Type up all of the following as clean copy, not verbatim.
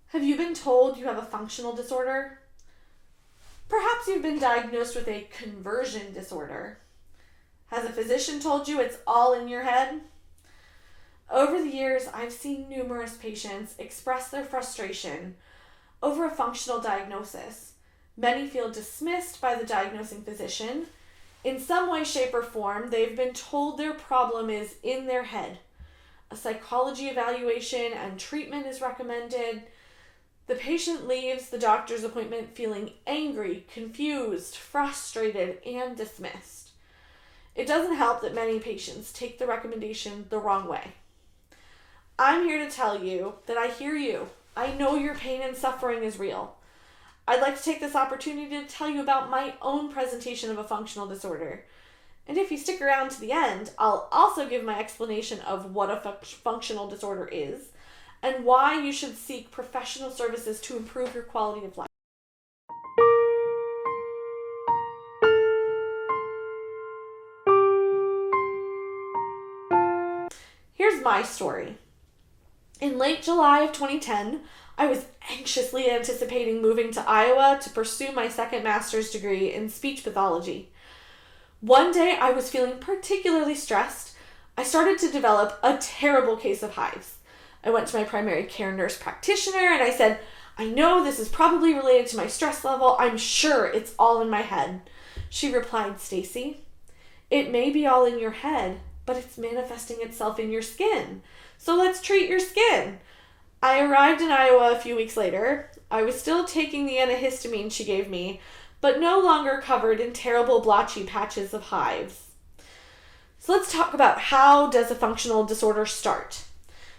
Have you been told you have a functional disorder? Perhaps you've been diagnosed with a conversion disorder. Has a physician told you it's all in your head? Over the years, I've seen numerous patients express their frustration over a functional diagnosis. Many feel dismissed by the diagnosing physician. In some way, shape, or form, they've been told their problem is in their head. A psychology evaluation and treatment is recommended. The patient leaves the doctor's appointment feeling angry, confused, frustrated, and dismissed. It doesn't help that many patients take the recommendation the wrong way. I'm here to tell you that I hear you. I know your pain and suffering is real. I'd like to take this opportunity to tell you about my own presentation of a functional disorder. And if you stick around to the end, I'll also give my explanation of what a functional disorder is and why you should seek professional services to improve your quality of life. Here's my story. In late July of 2010, I was anxiously anticipating moving to Iowa to pursue my second master's degree in speech pathology. One day I was feeling particularly stressed. I started to develop a terrible case of hives. I went to my primary care nurse practitioner and I said, I know this is probably related to my stress level. I'm sure it's all in my head. She replied, Stacy, it may be all in your head, but it's manifesting itself in your skin. So let's treat your skin. I arrived in Iowa a few weeks later. I was still taking the antihistamine she gave me, but no longer covered in terrible blotchy patches of hives. So let's talk about how does a functional disorder start.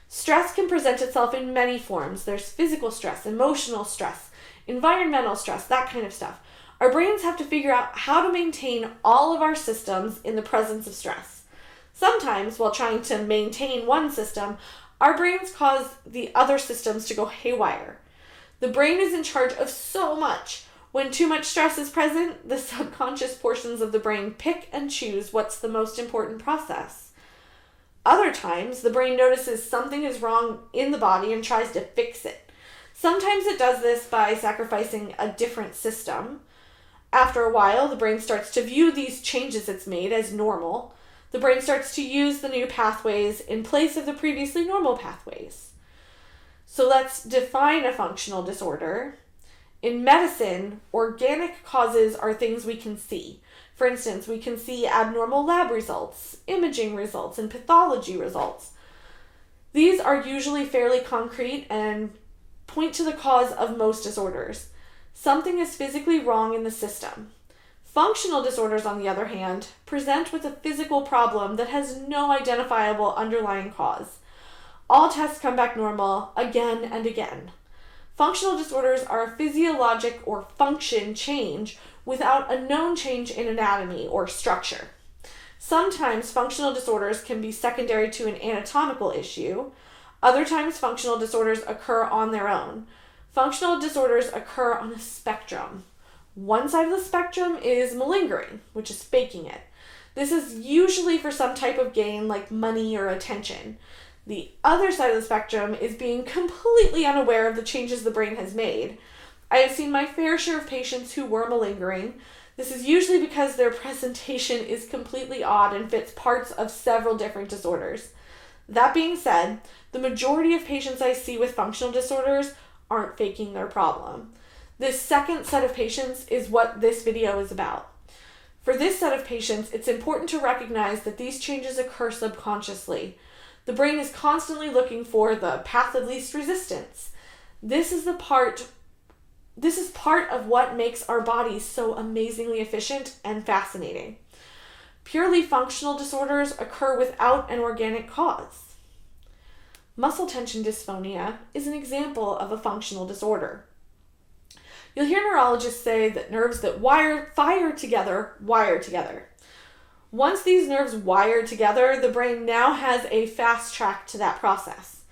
Stress can present itself in many forms. There's physical stress, emotional stress, environmental stress, that kind of stuff. Our brains have to figure out how to maintain all of our systems in the presence of stress. Sometimes, while trying to maintain one system, our brains cause the other systems to go haywire. The brain is in charge of so much. When too much stress is present, the subconscious portions of the brain pick and choose what's the most important process. Other times, the brain notices something is wrong in the body and tries to fix it. Sometimes it does this by sacrificing a different system. After a while, the brain starts to view these changes it's made as normal. The brain starts to use the new pathways in place of the previously normal pathways. So let's define a functional disorder. In medicine, organic causes are things we can see. For instance, we can see abnormal lab results, imaging results, and pathology results. These are usually fairly concrete and point to the cause of most disorders. Something is physically wrong in the system. Functional disorders, on the other hand, present with a physical problem that has no identifiable underlying cause. All tests come back normal again and again. Functional disorders are a physiologic or function change without a known change in anatomy or structure. Sometimes functional disorders can be secondary to an anatomical issue. Other times functional disorders occur on their own. Functional disorders occur on a spectrum. One side of the spectrum is malingering, which is faking it. This is usually for some type of gain like money or attention. The other side of the spectrum is being completely unaware of the changes the brain has made. I have seen my fair share of patients who were malingering. This is usually because their presentation is completely odd and fits parts of several different disorders. That being said, the majority of patients I see with functional disorders aren't faking their problem. This second set of patients is what this video is about. For this set of patients, it's important to recognize that these changes occur subconsciously. The brain is constantly looking for the path of least resistance. This is part of what makes our bodies so amazingly efficient and fascinating. Purely functional disorders occur without an organic cause. Muscle tension dysphonia is an example of a functional disorder. You'll hear neurologists say that nerves that fire together wire together. Once these nerves wire together, the brain now has a fast track to that process.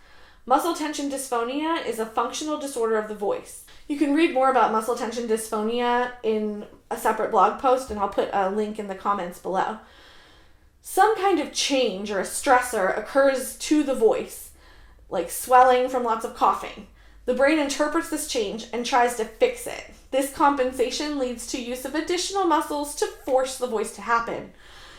Muscle tension dysphonia is a functional disorder of the voice. You can read more about muscle tension dysphonia in a separate blog post, and I'll put a link in the comments below. Some kind of change or a stressor occurs to the voice, like swelling from lots of coughing. The brain interprets this change and tries to fix it. This compensation leads to use of additional muscles to force the voice to happen.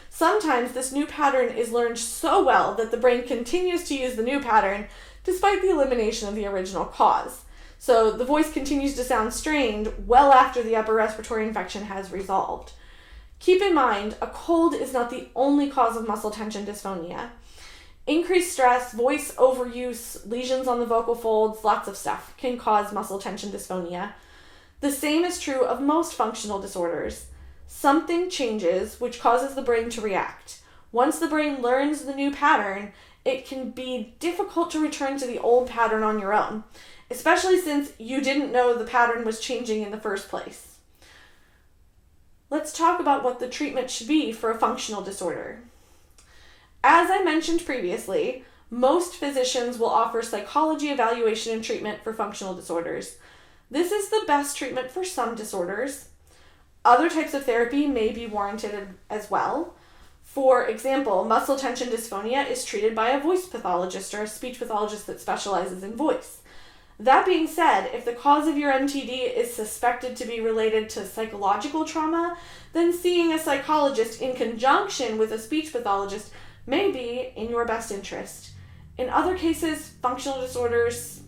Sometimes this new pattern is learned so well that the brain continues to use the new pattern despite the elimination of the original cause. So the voice continues to sound strained well after the upper respiratory infection has resolved. Keep in mind, a cold is not the only cause of muscle tension dysphonia. Increased stress, voice overuse, lesions on the vocal folds, lots of stuff can cause muscle tension dysphonia. The same is true of most functional disorders. Something changes which causes the brain to react. Once the brain learns the new pattern, it can be difficult to return to the old pattern on your own, especially since you didn't know the pattern was changing in the first place. Let's talk about what the treatment should be for a functional disorder. As I mentioned previously, most physicians will offer psychology evaluation and treatment for functional disorders. This is the best treatment for some disorders. Other types of therapy may be warranted as well. For example, muscle tension dysphonia is treated by a voice pathologist or a speech pathologist that specializes in voice. That being said, if the cause of your MTD is suspected to be related to psychological trauma, then seeing a psychologist in conjunction with a speech pathologist may be in your best interest. In other cases, functional disorders,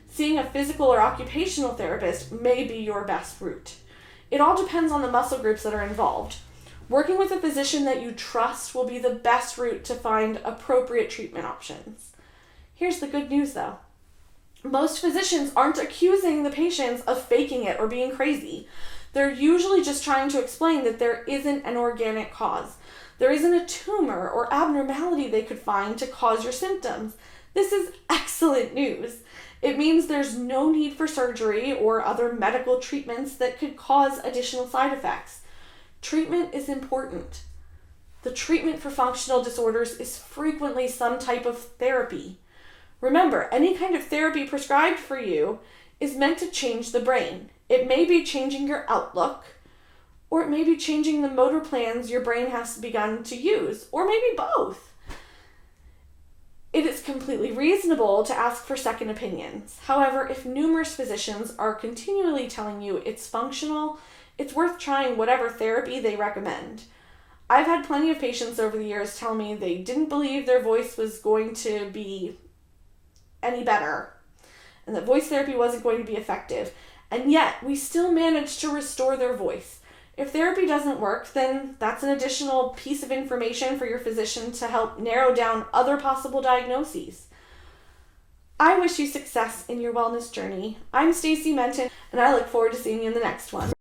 seeing a physical or occupational therapist may be your best route. It all depends on the muscle groups that are involved. Working with a physician that you trust will be the best route to find appropriate treatment options. Here's the good news though. Most physicians aren't accusing the patients of faking it or being crazy. They're usually just trying to explain that there isn't an organic cause. There isn't a tumor or abnormality they could find to cause your symptoms. This is excellent news. It means there's no need for surgery or other medical treatments that could cause additional side effects. Treatment is important. The treatment for functional disorders is frequently some type of therapy. Remember, any kind of therapy prescribed for you is meant to change the brain. It may be changing your outlook, or it may be changing the motor plans your brain has begun to use, or maybe both. It is completely reasonable to ask for second opinions. However, if numerous physicians are continually telling you it's functional, it's worth trying whatever therapy they recommend. I've had plenty of patients over the years tell me they didn't believe their voice was going to be any better, and that voice therapy wasn't going to be effective, and yet we still managed to restore their voice. If therapy doesn't work, then that's an additional piece of information for your physician to help narrow down other possible diagnoses. I wish you success in your wellness journey. I'm Stacy Menton, and I look forward to seeing you in the next one.